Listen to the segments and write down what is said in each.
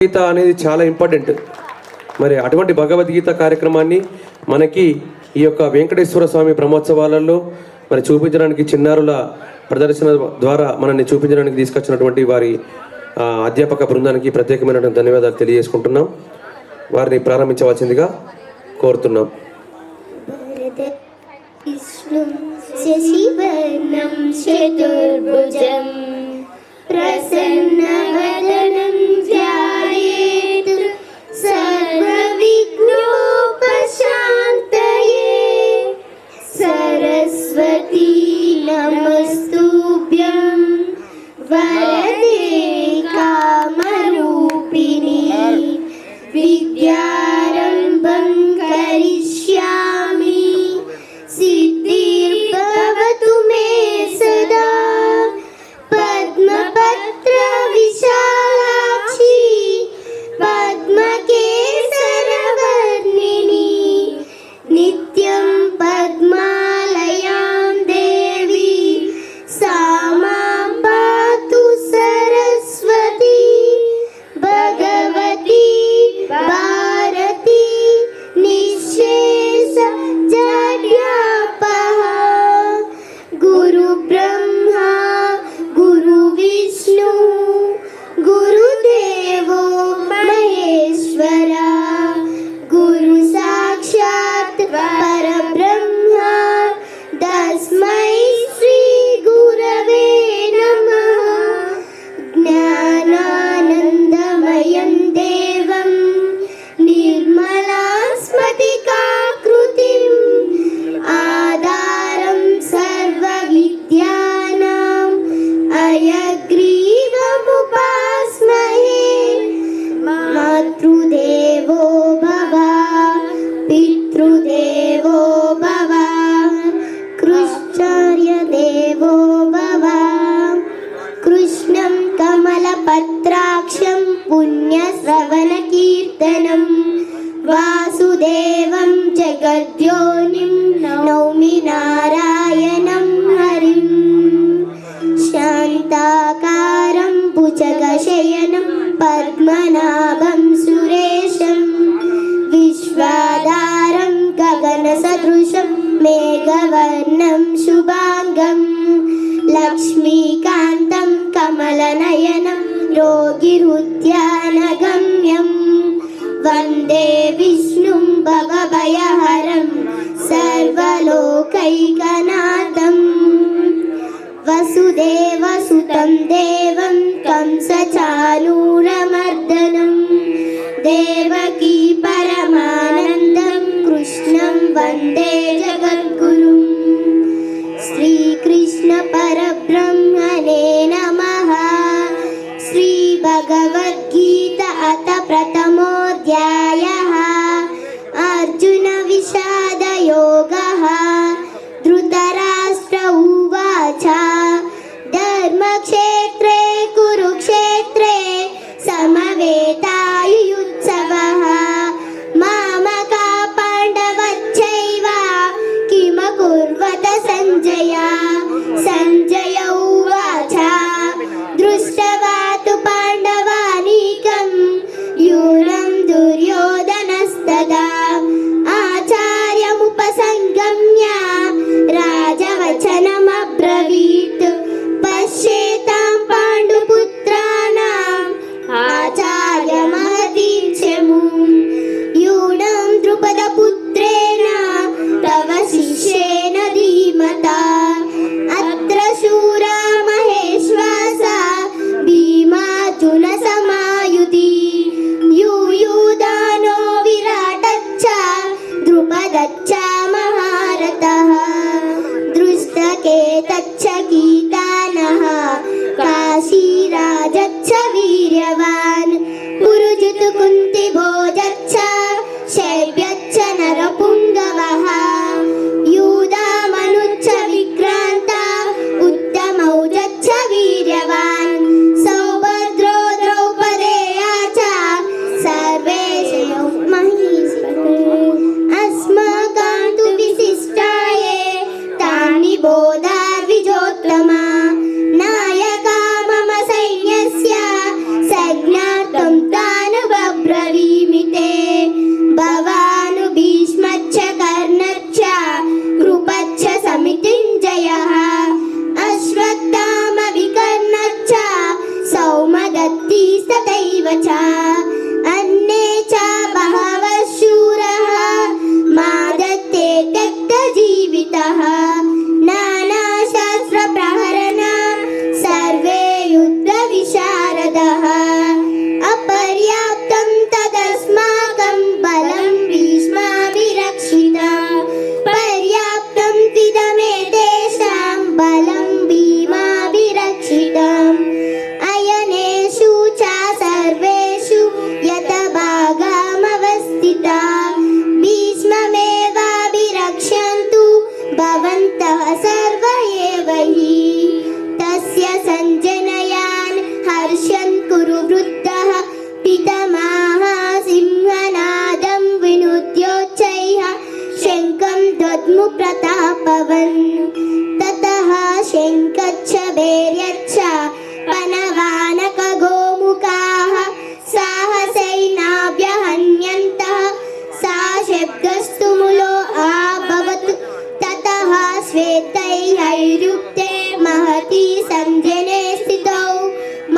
గీత అనేది చాలా ఇంపార్టెంట్. మరి అటువంటి భగవద్గీత కార్యక్రమాన్ని మనకి ఈ యొక్క వెంకటేశ్వర స్వామి బ్రహ్మోత్సవాలలో మరి చూపించడానికి చిన్నారుల ప్రదర్శన ద్వారా మనల్ని చూపించడానికి తీసుకొచ్చినటువంటి వారి అధ్యాపక బృందానికి ప్రత్యేకమైనటువంటి ధన్యవాదాలు తెలియజేసుకుంటున్నాం. వారిని ప్రారంభించవలసిందిగా కోరుతున్నాం. ప్రసన్నవదనం ధ్యాయేత్ సర్వవిఘ్నోపశాంతయే సరస్వతీ నమస్తుభ్యం వరదే కామరూపిణి విద్యారంభం కరిష్యామి సిద్ధిర్భవతు మే సదా పద్మపత్ర విశాలాక్షి పద్మకేసరవర్ణిని నిత్యం పద్మాలయాం దేవి సామాం పాతు సరస్వతి భగవతి భారతి నిశ్శేష జడ్యాపహ గురు బ్రహ్మా గురు విష్ణు గురుదేవో మహేశ్వర గురు సాక్షాత్ పరబ్రహ్మ తస్మై శ్రీ గురవే నమః. జ్ఞానానందమయం దేవం నిర్మలాస్మతికాకృతిం ఆధారం సర్వవిద్యానాం అయగ్రీవముపాస్మహే. మాతృదేవో భవ పితృదేవో భవ కృష్ణార్య దేవో భవ. కృష్ణం కమలపత్రాక్షం పుణ్యశ్రవణకీర్తనం వాసుదేవం జగద్యోనిం నౌమి నారాయణం హరిం. శాంతాకారం భుజగశయనం పద్మనాభం సురేశం విశ్వాధారం గగనసదృశం మేఘవర్ణం శుభాంగం లక్ష్మీకాంతం కమలనయనం రోగిరుద్యానగమ్యం వందే విష్ణుం భవభయహరం సర్వలోకైకనాథం. వసుదేవసుతం దేవం కంసచానూరమర్దనం దేవకీ పరమానందం కృష్ణం వందే జగద్గురుం. శ్రీకృష్ణ పరబ్రహ్మణే నమః. శ్రీ భగవద్గీత అథ ప్రథమోऽధ్యాయః. అర్జున విషాద యోగః. ధృతరాష్ట్ర ఉవాచ ధర్మక్షేత్రే కురుక్షేత్రే సమవేతాయుయుత్సవః మామకా పాండవచ్చైవ కిమకుర్వత సంజయ. సంజయ ఉవాచ దృష్టవా తు పాండవానీకం యూనం దుర్యోధనస్తదా ఆచార్యముపసంగమ్య రాజవచనమబ్రవీత్ పశ్యేతాం పాండుపుత్రాణాం ఆచార్యం दद्मु प्रतापवन् ततः शङ्खच्च भैर्यच्च पनवानकगोमुखाः साहसैनाभ्यहन्यन्तः सा शब्दस्तुमुलो अभवत् ततः श्वेतैर्युक्ते महती सञ्जने स्थितौ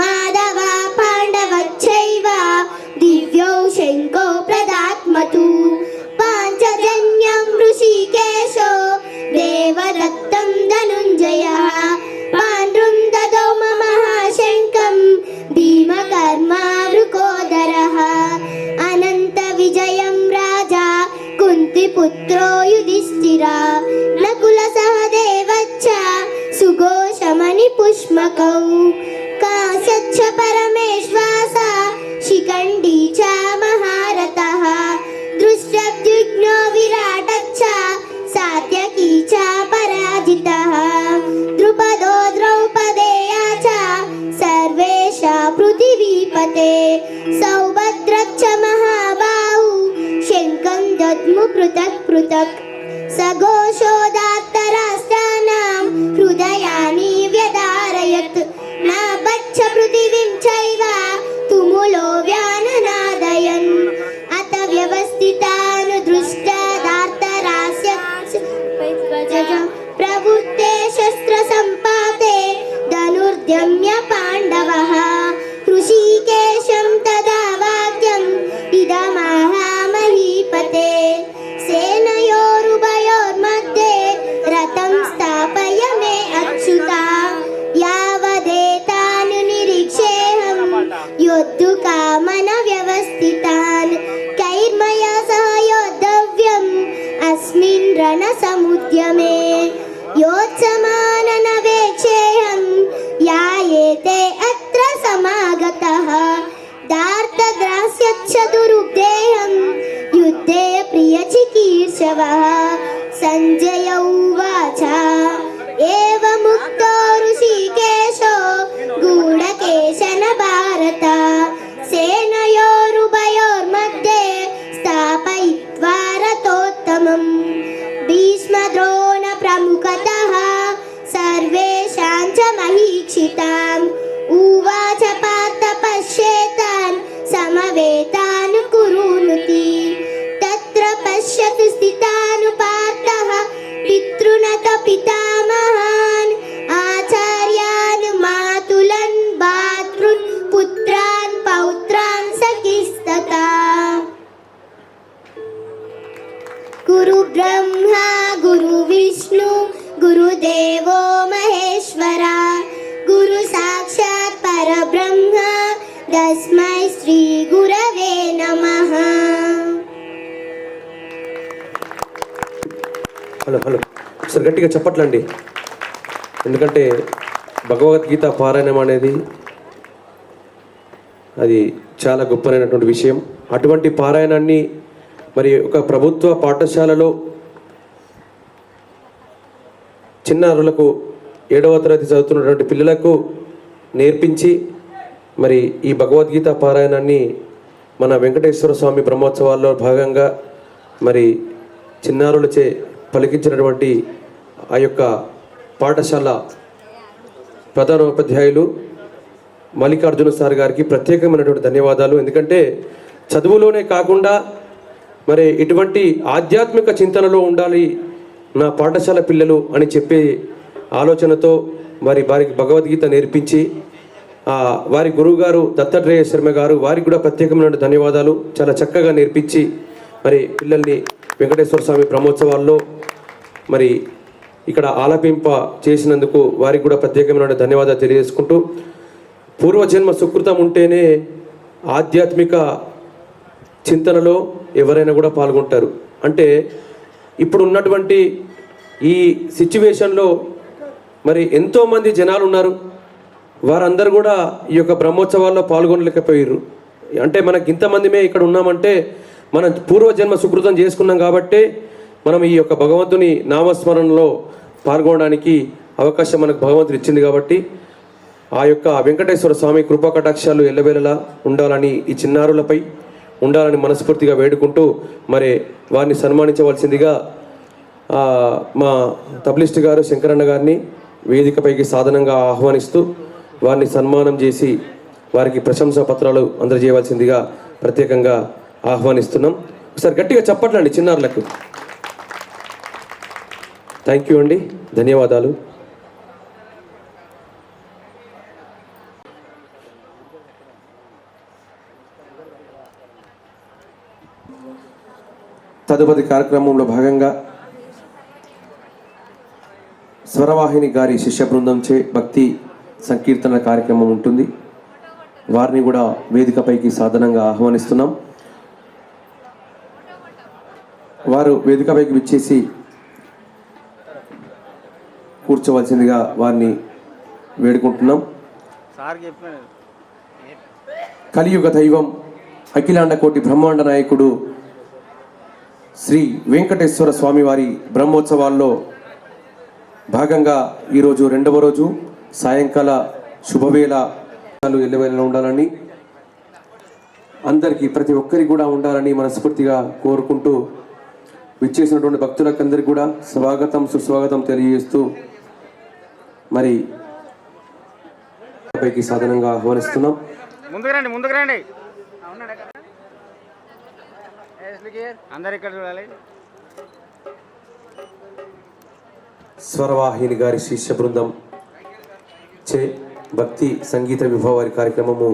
माधव पाण्डवश्चैव दिव्यौ शङ्खौ प्रदात्मतु पाञ्चजन्यं ऋषिकेशो देवदत्तं धनुञ्जयः पाण्डुं ददौ महाशङ्खं भीमकर्मा वृकोदरः अनन्तविजयं राजा कुन्तिपुत्रो युधिष्ठिरा नकुलसहदेवश्च सुघोषमणिपुष्मकौ काशच्च परमेश्वास शिखण्डी च महारथः दृष्टद्युग्नो विराटच्च सात्यकी च पराजितः द्रुपदो द्रौपदेया च सर्वेषा पृथिवीपते सौभद्रच्च महाबाहु शङ्खं दद्मु पृथक् पृथक् सघोषोदात्तराष्ट्राणां हृदयानि व्यधारयत् नाभच्च पृथिवीं चैव तुमुलो व्याननादयन् अत व्यवस्थितान् दृष्टदार्तराष्ट्रस्य प्रवृत्ते शस्त्रसम्पाते धनुर्धम्य पाण्डवः ऋषिकेशं तदा वाक्यम् इदमाह महीपते सेनयोरुभयोर्मध्ये रथं स्थापय मे अच्युता यावदेतान् निरीक्षेऽहं योद्धुकामन व्यवस्थितान् कैर्मया सह योद्धव्यम् अस्मिन् रणसमुद्यमे योत्समाननवेक्षेऽहं यायेते अत्र समागतः दार्तग्रास्यच्च दुरुग्धेयं युद्धे प्रियचिकीर्षवः सञ्जय उवाच एवमुक्तो ऋषिकेशो गूढकेशन भारत सेनयोरुभयोर्मध्ये स्थापयित्वा रथोत्तमम् भीष्मद्रोण प्रमुखतः सर्वेषां च महीक्षिताम् उवाच पार्थ पश्येतान् समवेतान् कुरुनुति तत्र पश्यतु स्थितान् पार्थः पितॄनथ पितामहान् आचार्यान् मातुलन् भातॄन् पुत्रान् पौत्रान् सखिस्तथा गुरु ब्रह्मा गुरु विष्णु गुरुदेवो महेश्वरा गुरु साक्षात् परब्रह्म तस्मै श्री गुरवे नमः హలో ఒకసారి గట్టిగా చెప్పట్లండి, ఎందుకంటే భగవద్గీత పారాయణం అనేది అది చాలా గొప్పనైనటువంటి విషయం. అటువంటి పారాయణాన్ని మరి ఒక ప్రభుత్వ పాఠశాలలో చిన్నారులకు 7వ తరగతి చదువుతున్నటువంటి పిల్లలకు నేర్పించి మరి ఈ భగవద్గీత పారాయణాన్ని మన వెంకటేశ్వర స్వామి బ్రహ్మోత్సవాల్లో భాగంగా మరి చిన్నారులచే పలికించినటువంటి ఆ యొక్క పాఠశాల ప్రధానోపాధ్యాయులు మల్లికార్జున సార్ గారికి ప్రత్యేకమైనటువంటి ధన్యవాదాలు. ఎందుకంటే చదువులోనే కాకుండా మరి ఇటువంటి ఆధ్యాత్మిక చింతనలో ఉండాలి నా పాఠశాల పిల్లలు అని చెప్పే ఆలోచనతో వారికి భగవద్గీత నేర్పించి వారి గురువుగారు దత్తాత్రేయ శర్మ గారు వారికి కూడా ప్రత్యేకమైన ధన్యవాదాలు. చాలా చక్కగా నేర్పించి మరి పిల్లల్ని వెంకటేశ్వర స్వామి బ్రహ్మోత్సవాల్లో మరి ఇక్కడ ఆలపింప చేసినందుకు వారికి కూడా ప్రత్యేకమైన ధన్యవాదాలు తెలియజేసుకుంటూ, పూర్వజన్మ సుకృతం ఉంటేనే ఆధ్యాత్మిక చింతనలో ఎవరైనా కూడా పాల్గొంటారు. అంటే ఇప్పుడు ఉన్నటువంటి ఈ సిచ్యువేషన్లో మరి ఎంతోమంది జనాలు ఉన్నారు, వారందరూ కూడా ఈ యొక్క బ్రహ్మోత్సవాల్లో పాల్గొనలేకపోయారు. అంటే మనకి ఇంతమందిమే ఇక్కడ ఉన్నామంటే మనం పూర్వజన్మ సుకృతం చేసుకున్నాం కాబట్టి మనం ఈ యొక్క భగవంతుని నామస్మరణలో పాల్గొనడానికి అవకాశం మనకు భగవంతుడు ఇచ్చింది. కాబట్టి ఆ యొక్క వెంకటేశ్వర స్వామి కృపా కటాక్షాలు ఎల్లవేళలా ఉండాలని, ఈ చిన్నారులపై ఉండాలని మనస్ఫూర్తిగా వేడుకుంటూ మరి వారిని సన్మానించవలసిందిగా మా తబ్లిస్ట్ గారు శంకరన్న గారిని వేదికపైకి సాధనంగా ఆహ్వానిస్తూ వారిని సన్మానం చేసి వారికి ప్రశంసా పత్రాలు అందజేయవలసిందిగా ప్రత్యేకంగా ఆహ్వానిస్తున్నాం. ఒకసారి గట్టిగా చప్పట్లండి చిన్నారులకు. థ్యాంక్ యూ అండి, ధన్యవాదాలు. తదుపరి కార్యక్రమంలో భాగంగా స్వరవాహిని గారి శిష్య బృందంచే భక్తి సంకీర్తన కార్యక్రమం ఉంటుంది. వారిని కూడా వేదికపైకి సాధనంగా ఆహ్వానిస్తున్నాం. వారు వేదికపైకి విచ్చేసి కూర్చోవలసిందిగా వారిని వేడుకుంటున్నాం. కలియుగ దైవం అఖిలాండ కోటి బ్రహ్మాండ నాయకుడు శ్రీ వెంకటేశ్వర స్వామి వారి బ్రహ్మోత్సవాల్లో భాగంగా ఈరోజు 2వ రోజు సాయంకాల శుభవేళ ఎల్లవేళలా ఉండాలని, అందరికీ ప్రతి ఒక్కరికి కూడా ఉండాలని మనస్ఫూర్తిగా కోరుకుంటూ విచ్చేసినటువంటి భక్తులకందరికీ కూడా స్వాగతం సుస్వాగతం తెలియజేస్తూ మరి పైకి సాధనంగా ఆహ్వానిస్తున్నాం. ముందుకు రండి. అందరు ఇక్కడ చూడాలి. స్వరవాహిని గారి శిష్య బృందం చే భక్తి సంగీత విభావారి కార్యక్రమము